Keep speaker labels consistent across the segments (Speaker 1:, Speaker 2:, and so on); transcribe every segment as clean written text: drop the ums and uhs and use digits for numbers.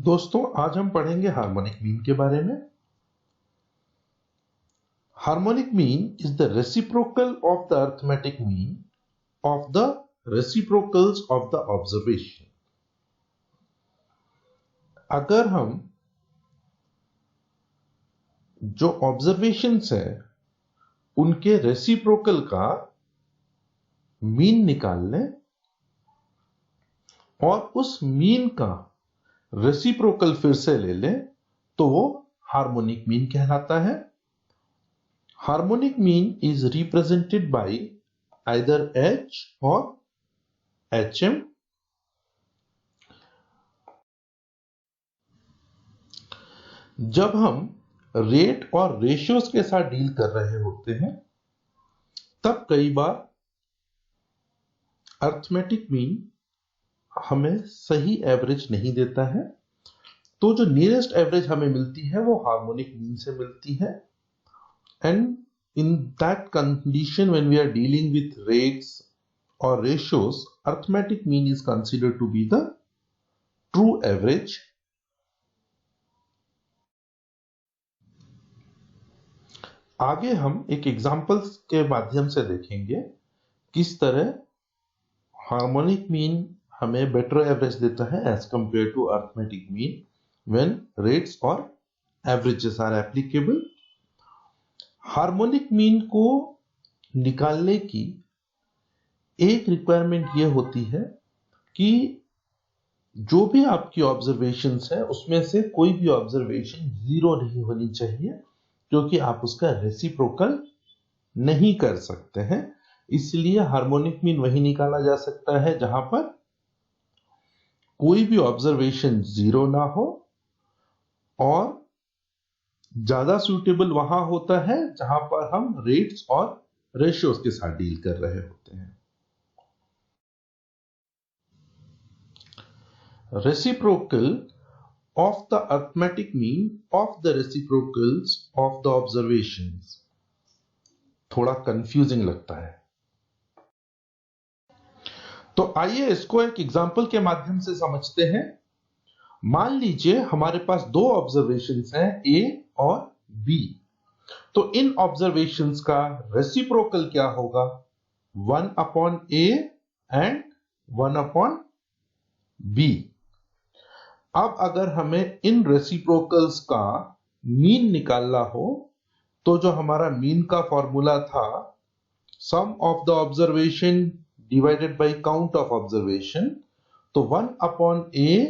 Speaker 1: दोस्तों, आज हम पढ़ेंगे हार्मोनिक मीन के बारे में। Harmonic mean is the reciprocal of the arithmetic mean of the reciprocals of the observation. अगर हम जो ऑब्जर्वेशंस है उनके रेसिप्रोकल का मीन निकाल लें और उस मीन का रेसिप्रोकल फिर से ले लें तो वो हार्मोनिक मीन कहलाता है। Harmonic mean is represented by either H और HM। जब हम रेट और रेशियोज के साथ डील कर रहे होते हैं तब कई बार अरिथमेटिक मीन हमें सही एवरेज नहीं देता है, तो जो नियरेस्ट एवरेज हमें मिलती है वो हार्मोनिक मीन से मिलती है। And in that condition when we are dealing with rates और ratios, arithmetic mean is considered to be the true average. आगे हम एक एग्जांपल्स के माध्यम से देखेंगे किस तरह हार्मोनिक मीन हमें बेटर एवरेज देता है as compare to arithmetic mean when rates और averages are applicable. Harmonic mean को निकालने की एक रिक्वायरमेंट यह होती है कि जो भी आपकी ऑब्जर्वेशंस है उसमें से कोई भी ऑब्जर्वेशन जीरो नहीं होनी चाहिए, क्योंकि आप उसका रेसिप्रोकल नहीं कर सकते हैं। इसलिए हार्मोनिक मीन वही निकाला जा सकता है जहां पर कोई भी ऑब्जर्वेशन जीरो ना हो, और ज्यादा सूटेबल वहां होता है जहां पर हम रेट्स और रेशियोज के साथ डील कर रहे होते हैं। Reciprocal of the arithmetic mean of the reciprocals of the observations थोड़ा कंफ्यूजिंग लगता है, तो आइए इसको एक एग्जांपल के माध्यम से समझते हैं। मान लीजिए हमारे पास दो ऑब्जर्वेशंस हैं A और B, तो इन ऑब्जर्वेशंस का रेसिप्रोकल क्या होगा? 1/A and 1/B। अब अगर हमें इन रेसिप्रोकल्स का मीन निकालना हो तो जो हमारा मीन का फॉर्मूला था sum of the observation divided by count of observation, तो 1/A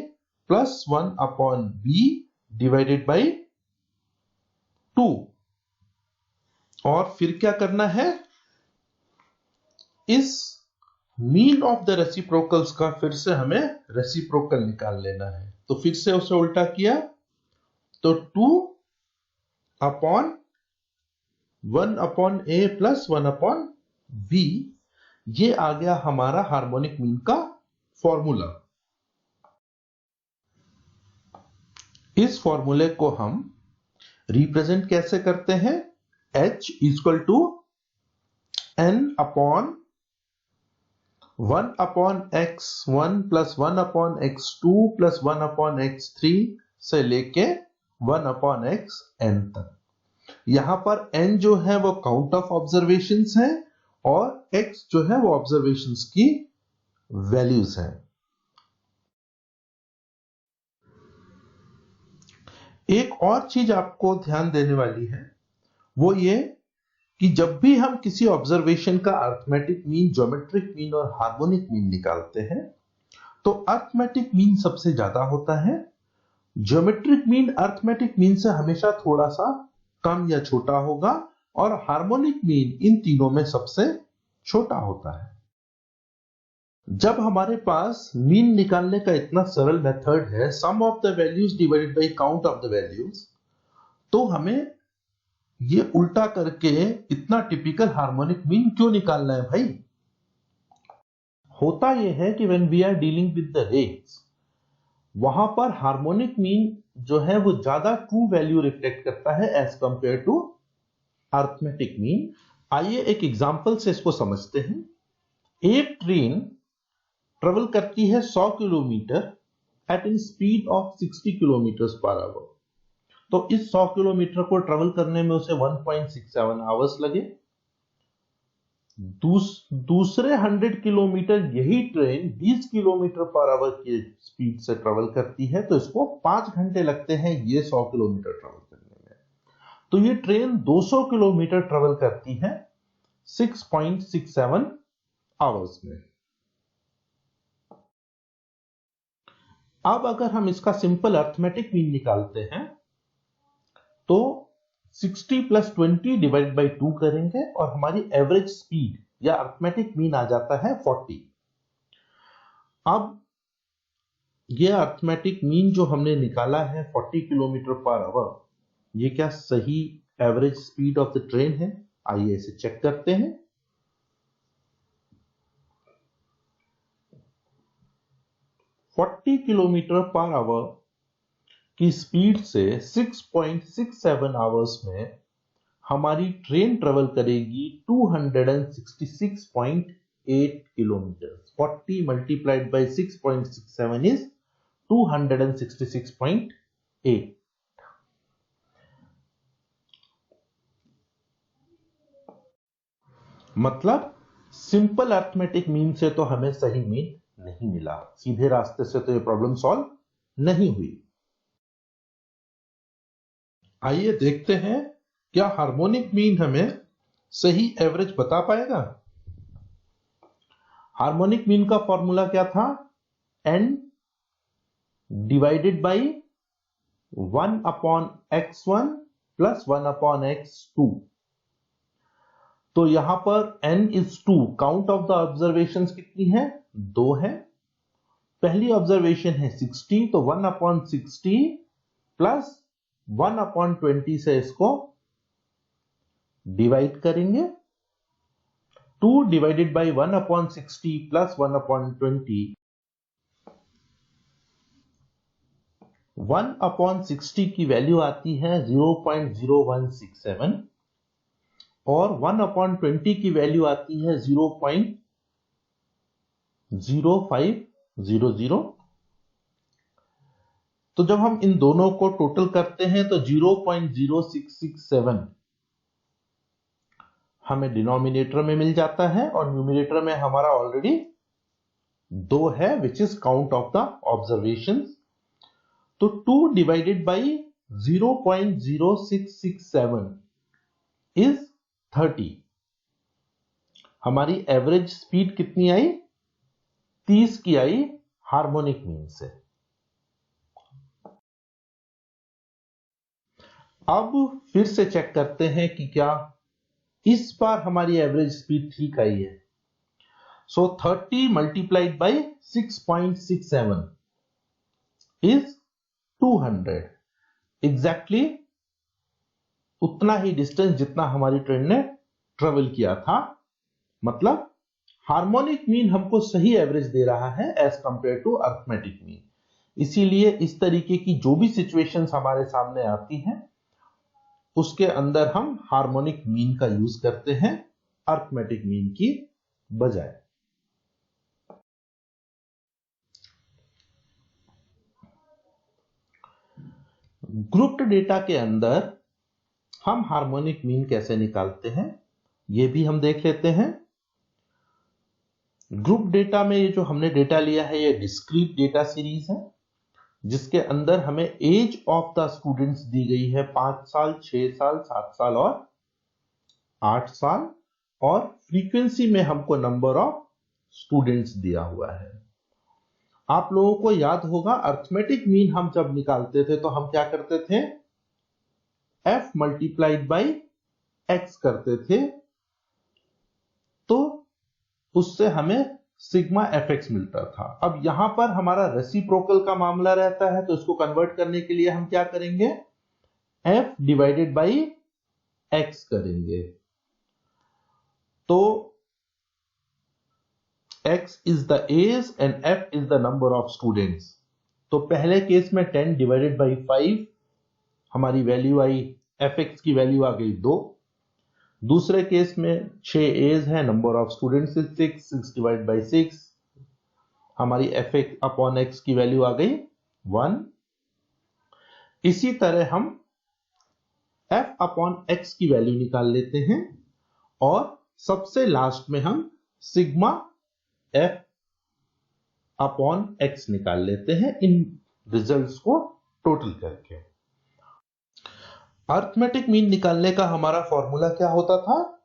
Speaker 1: plus 1/B divided by 2। और फिर क्या करना है? इस मीन ऑफ द रेसिप्रोकल्स का फिर से हमें रेसिप्रोकल निकाल लेना है। तो फिर से उसे उल्टा किया तो 2/1/A प्लस 1/B, ये आ गया हमारा हार्मोनिक मीन का फॉर्मूला। इस फॉर्मूले को हम रिप्रेजेंट कैसे करते हैं? H equal to n/1/x1 plus 1/x2 plus 1/x3 से लेके 1/xn तक। यहां पर n जो है वो काउंट ऑफ ऑब्जर्वेशंस है और x जो है वो ऑब्जर्वेशंस की वैल्यूज है। एक और चीज आपको ध्यान देने वाली है वो ये कि जब भी हम किसी ऑब्जर्वेशन का अरिथमेटिक मीन, ज्योमेट्रिक मीन और हार्मोनिक मीन निकालते हैं तो अरिथमेटिक मीन सबसे ज्यादा होता है, ज्योमेट्रिक मीन अरिथमेटिक मीन से हमेशा थोड़ा सा कम या छोटा होगा, और हार्मोनिक मीन इन तीनों में सबसे छोटा होता है। जब हमारे पास मीन निकालने का इतना सरल मेथड है sum of the values divided by count of the values, तो हमें ये उल्टा करके इतना टिपिकल हार्मोनिक मीन क्यों निकालना है भाई? होता यह है कि when we are dealing with the rates, वहां पर हार्मोनिक मीन जो है वो ज्यादा ट्रू वैल्यू रिफ्लेक्ट करता है as compare to arithmetic mean. आइए एक एग्जांपल से इसको समझते हैं। एक ट्रेन ट्रेवल करती है 100 kilometre at in speed of 60 kilometre per hour. तो इस 100 किलोमीटर को ट्रेवल करने में उसे 1.67 आवर्स लगे। दूसरे 100 किलोमीटर यही ट्रेन 20 किलोमीटर पर आवर की स्पीड से ट्रेवल करती है, तो इसको 5 घंटे लगते हैं ये 100 किलोमीटर ट्रेवल करने में। तो ये ट्रेन 200 किलोमीटर ट्रेवल करती है 6.67 आवर्स में। अब अगर हम इसका सिंपल अर्थमेटिक मीन निकालते हैं तो 60 प्लस 20 डिवाइड बाई 2 करेंगे और हमारी एवरेज स्पीड या अर्थमेटिक मीन आ जाता है 40। अब यह अर्थमेटिक मीन जो हमने निकाला है 40 किलोमीटर पर आवर, ये क्या सही average speed of the train है? आइए इसे चेक करते हैं। किलोमीटर पर आवर की स्पीड से 6.67 आवर्स में हमारी ट्रेन ट्रेवल करेगी 266.8 किलोमीटर। 40 multiplied by 6.67 is 266.8। मतलब सिंपल अर्थमेटिक मीन से तो हमें सही मीन नहीं मिला, सीधे रास्ते से तो ये प्रॉब्लम सॉल्व नहीं हुई। आइए देखते हैं क्या हार्मोनिक मीन हमें सही एवरेज बता पाएगा। हार्मोनिक मीन का फॉर्मूला क्या था? n divided by 1 upon x1 plus 1 upon x2। तो यहां पर n is 2, count of the observations कितनी है? 2 है। पहली ऑब्जर्वेशन है 60, तो 1 अपॉन 60 प्लस 1 अपॉन 20 से इसको डिवाइड करेंगे। 2 divided by 1 upon 60 plus 1 upon 20, 1 upon 60 की वैल्यू आती है 0.0167 और 1 अपॉन 20 की वैल्यू आती है 0.0500। तो जब हम इन दोनों को टोटल करते हैं तो 0.0667 हमें डिनोमिनेटर में मिल जाता है और न्यूमिनेटर में हमारा ऑलरेडी 2 है, which is count of the observations. तो 2 डिवाइडेड बाई 0.0667 इज 30। हमारी एवरेज स्पीड कितनी आई? 30 की आई हार्मोनिक मीन से। अब फिर से चेक करते हैं कि क्या इस बार हमारी एवरेज स्पीड ठीक आई है। सो 30 मल्टीप्लाइड बाई 6.67 इज 200। एग्जैक्टली उतना ही डिस्टेंस जितना हमारी ट्रेन ने ट्रेवल किया था। मतलब हार्मोनिक मीन हमको सही एवरेज दे रहा है as compare to arithmetic mean. इसीलिए इस तरीके की जो भी सिचुएशंस हमारे सामने आती हैं उसके अंदर हम हार्मोनिक मीन का यूज करते हैं अर्थमेटिक मीन की बजाय। ग्रुप्ड डेटा के अंदर हम हार्मोनिक मीन कैसे निकालते हैं यह भी हम देख लेते हैं। ग्रुप डेटा में ये जो हमने डेटा लिया है ये डिस्क्रीट डेटा सीरीज है, जिसके अंदर हमें एज ऑफ द स्टूडेंट्स दी गई है 5 साल, 6 साल, 7 साल और 8 साल, और फ्रीक्वेंसी में हमको नंबर ऑफ स्टूडेंट्स दिया हुआ है। आप लोगों को याद होगा अर्थमेटिक मीन हम जब निकालते थे तो हम क्या करते थे? f मल्टीप्लाइड बाई x करते थे, तो उससे हमें सिग्मा fx मिलता था। अब यहां पर हमारा रेसिप्रोकल का मामला रहता है, तो इसको कन्वर्ट करने के लिए हम क्या करेंगे? f डिवाइडेड बाई x करेंगे। तो x is the age and f is the number of students. तो पहले केस में 10 डिवाइडेड बाई 5 हमारी वैल्यू आई, fx की वैल्यू आ गई 2। दूसरे केस में 6 एज है, number of students is 6 divide by 6, हमारी fx अपॉन x की वैल्यू आ गई 1। इसी तरह हम f अपॉन x की वैल्यू निकाल लेते हैं और सबसे लास्ट में हम सिग्मा f अपॉन x निकाल लेते हैं इन रिजल्ट्स को टोटल करके। अरिथमेटिक मीन निकालने का हमारा फॉर्मूला क्या होता था?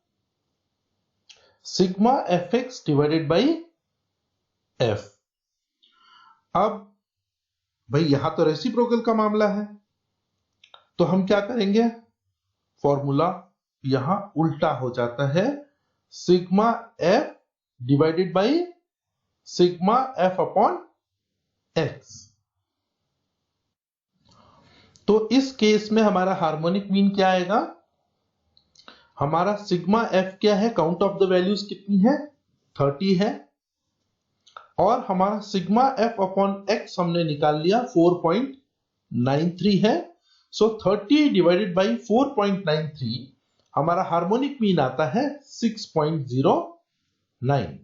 Speaker 1: Sigma fx divided by f। अब भाई यहां तो रेसिप्रोकल का मामला है, तो हम क्या करेंगे? फॉर्मूला यहां उल्टा हो जाता है, sigma f divided by sigma f upon x। तो इस केस में हमारा हार्मोनिक मीन क्या आएगा? हमारा सिग्मा f क्या है? काउंट ऑफ द वैल्यूज कितनी है? 30 है। और हमारा सिग्मा f अपॉन x हमने निकाल लिया 4.93 है। सो 30 डिवाइडेड बाई 4.93 हमारा हार्मोनिक मीन आता है 6.09।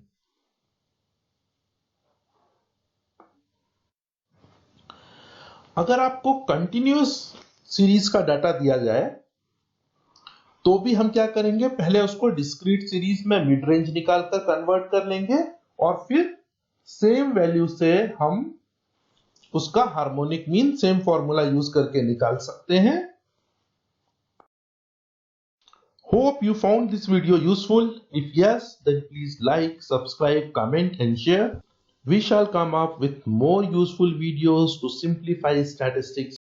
Speaker 1: अगर आपको कंटिन्यूअस सीरीज का डाटा दिया जाए तो भी हम क्या करेंगे? पहले उसको डिस्क्रीट सीरीज में मिड रेंज निकालकर कन्वर्ट कर लेंगे और फिर सेम वैल्यू से हम उसका harmonic mean same formula use करके निकाल सकते हैं। Hope you found this video useful. If yes, then please like, subscribe, comment and share. We shall come up with more useful videos to simplify statistics